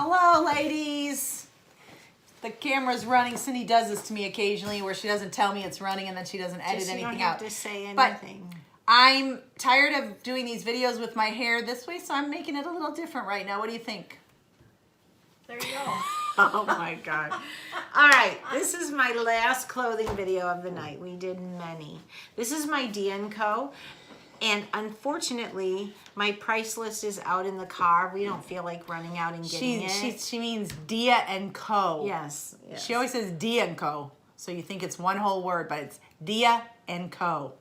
Hello, ladies. The camera's running. Cindy does this to me occasionally where she doesn't tell me it's running and then she doesn't edit anything out. You don't have to say anything. But I'm tired of doing these videos with my hair this way, so I'm making it a little different right now. What do you think? There you go. Oh my God. All right, this is my last clothing video of the night. We did many. This is my dia&co. And unfortunately, my price list is out in the car. We don't feel like running out and getting it. She means dia&co. Yes, yes. She always says dia&co. So you think it's one whole word, but it's dia&co.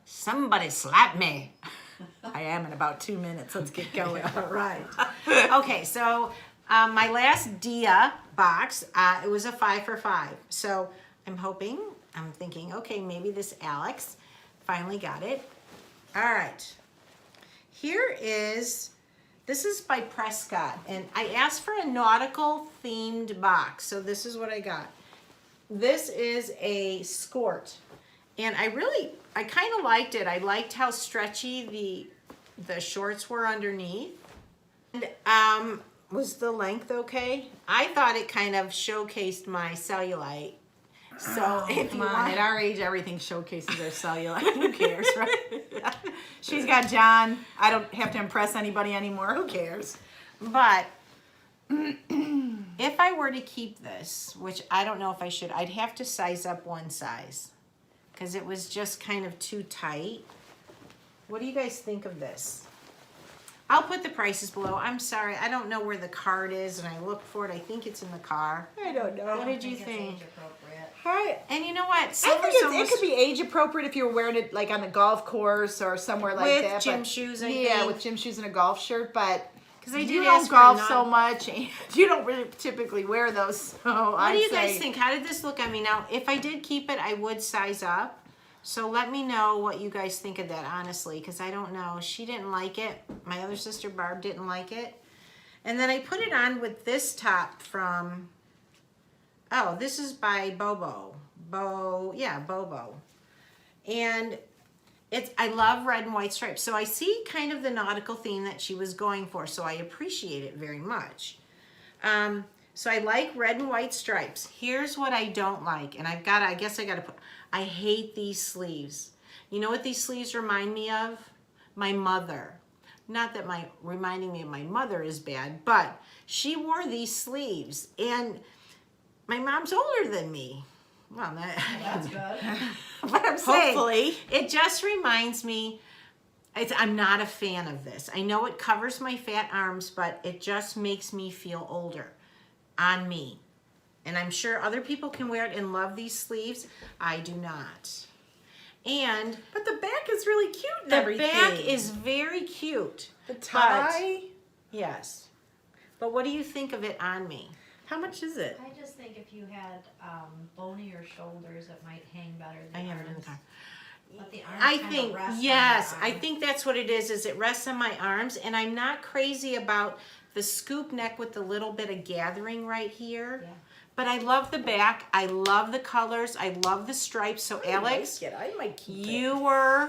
Somebody slap me. I am in about 2 minutes. Let's get going. All right. Okay, so my last dia box, it was a 5 for $5. So I'm thinking, okay, maybe this Alex finally got it. All right. This is by Prescott, and I asked for a nautical themed box, so this is what I got. This is a skirt, and I kind of liked it. I liked how stretchy the shorts were underneath. And was the length okay? I thought it kind of showcased my cellulite. So if you want, at our age, everything showcases our cellulite. Who cares, right? She's got John. I don't have to impress anybody anymore. Who cares? But if I were to keep this, which I don't know if I should, I'd have to size up one size because it was just kind of too tight. What do you guys think of this? I'll put the prices below. I'm sorry, I don't know where the card is, and I looked for it. I think it's in the car. I don't know. What did you think? Right. And you know what? I think it could be age appropriate if you were wearing it like on the golf course or somewhere like that. With gym shoes, I think. Yeah, with gym shoes and a golf shirt. But because you don't golf so much, and you don't really typically wear those. So what do you guys think? How did this look on me? Now, if I did keep it, I would size up. So let me know what you guys think of that, honestly, because I don't know. She didn't like it. My other sister, Barb, didn't like it. And then I put it on with this top from, oh, this is by Bobo. Bobo. And I love red and white stripes. So I see kind of the nautical theme that she was going for, so I appreciate it very much. So I like red and white stripes. Here's what I don't like, and I guess I gotta put, I hate these sleeves. You know what these sleeves remind me of? My mother. Not that reminding me of my mother is bad, but she wore these sleeves, and my mom's older than me. Well, that's good. But I'm saying, hopefully, it just reminds me, I'm not a fan of this. I know it covers my fat arms, but it just makes me feel older on me. And I'm sure other people can wear it and love these sleeves. I do not. But the back is really cute and the everything. back is very cute. The tie? Yes. But what do you think of it on me? How much is it? I just think if you had bonier shoulders, it might hang better. I have it in the car. But the arms I kind think, of rest yes, on the I arm. think that's what it is it rests on my arms, and I'm not crazy about the scoop neck with the little bit of gathering right here. Yeah. But I love the back. I love the colors. I love the stripes. So Alex, I might keep you were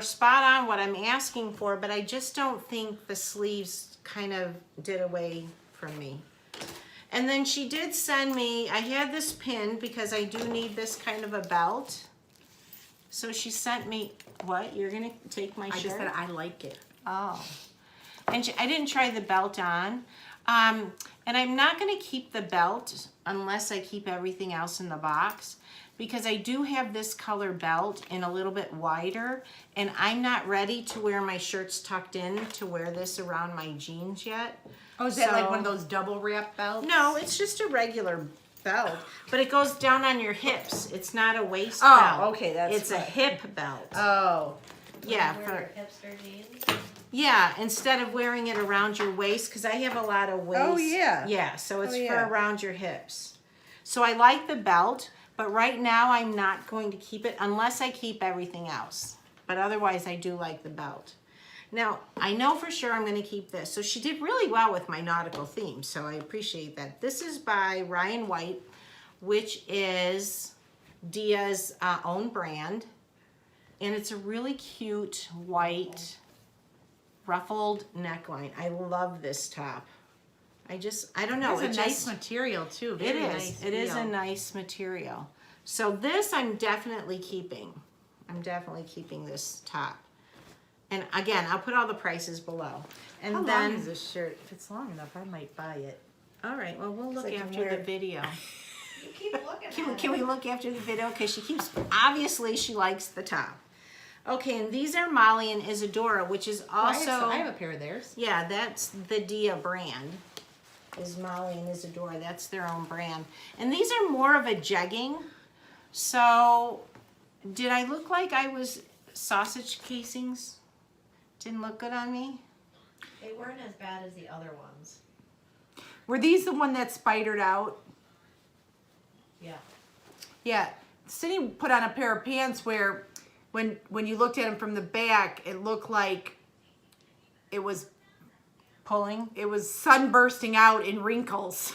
spot on what I'm asking for, but I just don't think the sleeves kind of did away from me. And then she did send me, I had this pinned because I do need this kind of a belt. So she sent me, what? You're gonna take my shirt? I just said I like it. Oh. And I didn't try the belt on. And I'm not going to keep the belt unless I keep everything else in the box, because I do have this color belt in a little bit wider, and I'm not ready to wear my shirts tucked in to wear this around my jeans yet. Oh, is that like one of those double wrap belts? No, it's just a regular belt, but it goes down on your hips. It's not a waist Oh, belt. okay, that's It's a right. hip belt. Oh. Yeah, Wear your hipster jeans. yeah, instead of wearing it around your waist, because I have a lot of waist. Oh, yeah. Yeah, so it's Oh, yeah. for around your hips. So I like the belt, but right now I'm not going to keep it unless I keep everything else. But otherwise I do like the belt. Now, I know for sure I'm going to keep this. So she did really well with my nautical theme, so I appreciate that. This is by Ryan White, which is Dia's own brand. And it's a really cute white ruffled neckline. I love this top. I don't know. It's a nice material too. It Very is. nice It is a feel. nice material. So this I'm definitely keeping. I'm definitely keeping this top. And again, I'll put all the prices below. And How then, long is this shirt? If it's long enough, I might buy it. all right, well, we'll look I can after wear the it. video. You keep looking at Can we look after the video? Because she keeps, obviously she likes the top. Okay, and these are Molly and Isadora, which is also, I have a pair of theirs. yeah, that's the Dia brand, is Molly and Isadora. That's their own brand. And these are more of a jegging. So, did I look like I was sausage casings? Didn't look good on me? They weren't as bad as the other ones. Were these the one that spidered out? Yeah. Yeah. Cindy put on a pair of pants where when you looked at them from the back, it looked like it was Pulling? sun bursting out in wrinkles.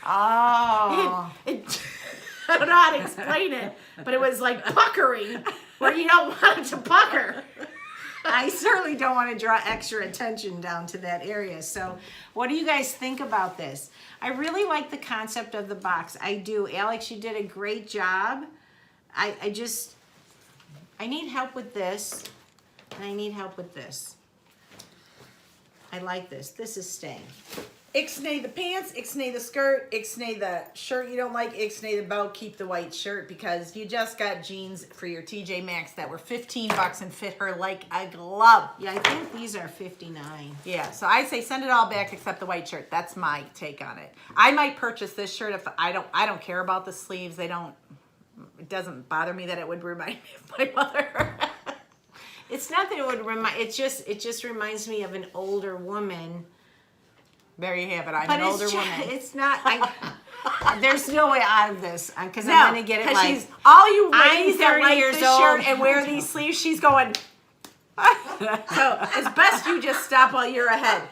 Oh. I don't know how to explain it, but it was like puckering where you don't want it to pucker. I certainly don't want to draw extra attention down to that area. So what do you guys think about this? I really like the concept of the box. I do. Alex, you did a great job. I need help with this, and I need help with this. I like this. This is staying. Ixnay the pants, ixnay the skirt, ixnay the shirt you don't like, ixnay the belt, keep the white shirt because you just got jeans for your TJ Maxx that were $15 and fit her like a glove. Yeah, I think these are 59. Yeah, so I say send it all back except the white shirt. That's my take on it. I might purchase this shirt if I don't care about the sleeves. It doesn't bother me that it would remind me of my mother. It's not that it would remind, it just reminds me of an older woman. There you have it. I'm But an older it's woman. It's not. There's no way out of this because I'm gonna get it 'cause like. she's all you I'm ladies that 30 like years this shirt old. and wear these sleeves. She's going. So it's best you just stop while you're ahead.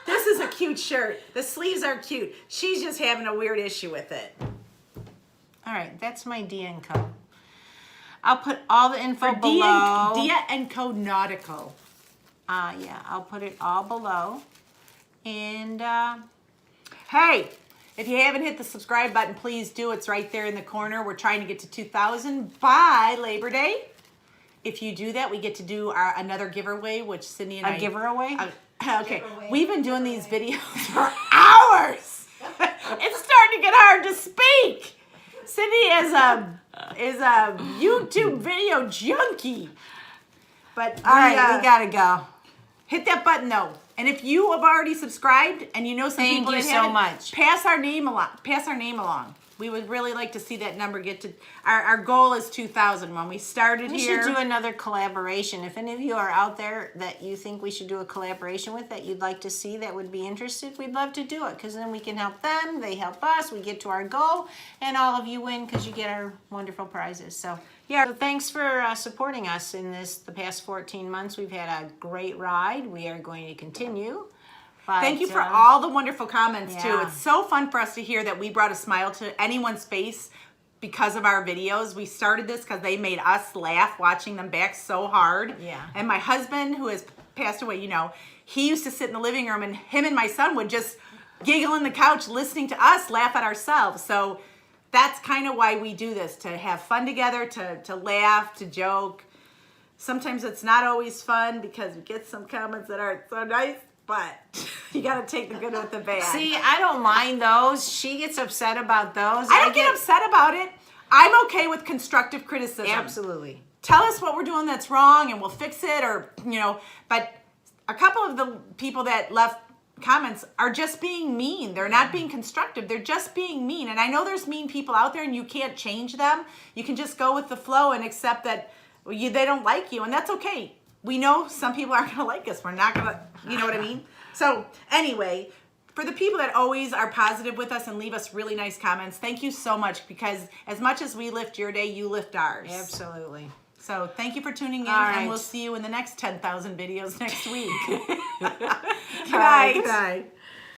This is a cute shirt. The sleeves are cute. She's just having a weird issue with it. All right, that's my dia&co. I'll put all the info For below. dia&co Nautical. Yeah, I'll put it all below. And Hey, if you haven't hit the subscribe button, please do. It's right there in the corner. We're trying to get to 2,000 by Labor Day. If you do that, we get to do another giveaway, which Cindy and I... a giveaway. Okay, Giveaway. we've been doing these videos for hours. It's starting to get hard to speak. Cindy is a YouTube video junkie. But all right, we gotta go. hit that button though. And if you have already subscribed and you know some Thank people you that so haven't, much. pass our name along. Pass our name along. We would really like to see that number get to. Our goal is 2,000. When we started We here, should do another collaboration. If any of you are out there that you think we should do a collaboration with that you'd like to see that would be interested, we'd love to do it because then we can help them, they help us, we get to our goal, and all of you win because you get our wonderful prizes. So yeah, so thanks for supporting us in the past 14 months. We've had a great ride. We are going to continue. But, thank you for all the wonderful comments too. yeah. It's so fun for us to hear that we brought a smile to anyone's face because of our videos. We started this because they made us laugh watching them back so hard. Yeah. And my husband, who has passed away, he used to sit in the living room and him and my son would just giggle on the couch listening to us laugh at ourselves. So that's kind of why we do this, to have fun together, to laugh, to joke. Sometimes it's not always fun because we get some comments that aren't so nice. But you got to take the good with the bad. See, I don't mind those. She gets upset about those. I don't get upset about it. I'm okay with constructive criticism. Absolutely. Tell us what we're doing that's wrong and we'll fix it, or, but a couple of the people that left comments are just being mean. They're not being constructive. They're just being mean. And I know there's mean people out there and you can't change them. You can just go with the flow and accept that they don't like you, and that's okay. We know some people aren't going to like us. We're not going to, you know what I mean? So anyway, for the people that always are positive with us and leave us really nice comments, thank you so much, because as much as we lift your day, you lift ours. Absolutely. So thank you for tuning in, All right. and we'll see you in the next 10,000 videos next week. Good Bye. night.